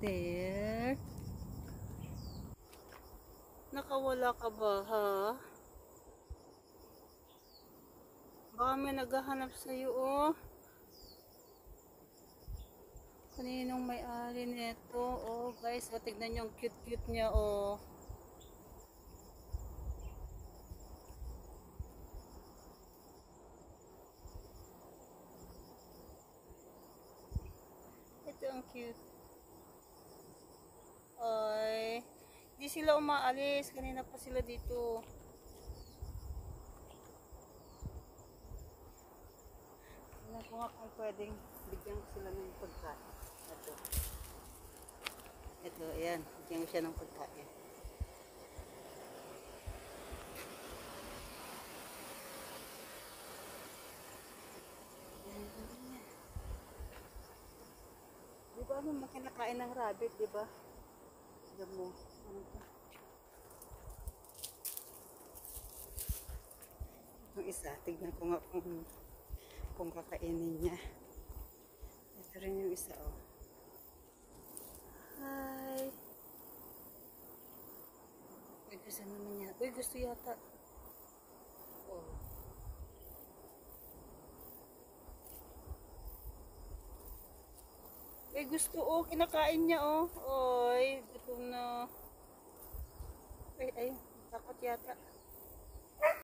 there? Nakawala ka ba, ha? Baka may naghahanap sa'yo, oh. Kaninong may-ari nito? Oh, guys, oh, tignan nyo ang cute-cute niya, oh. Ito ang cute. Ay, di sila umaalis. Kanina pa sila dito. Tignan ko nga kung pwedeng bigyan ko sila ng pagkain. Ito. Ito, ayan. Bigyan ko siya ng pagkain. Di ba ano makinakain ng rabbit, di ba? Alam mo, ano to? Yung isa, tignan ko nga kung kakainin niya. Ito rin yung isa, oh. Hi! Uy, gusto naman niya. Uy, gusto yata. Oh. Uy, gusto, oh. Kinakain niya, oh. Oy, gutom na. Uy, ay, takot yata.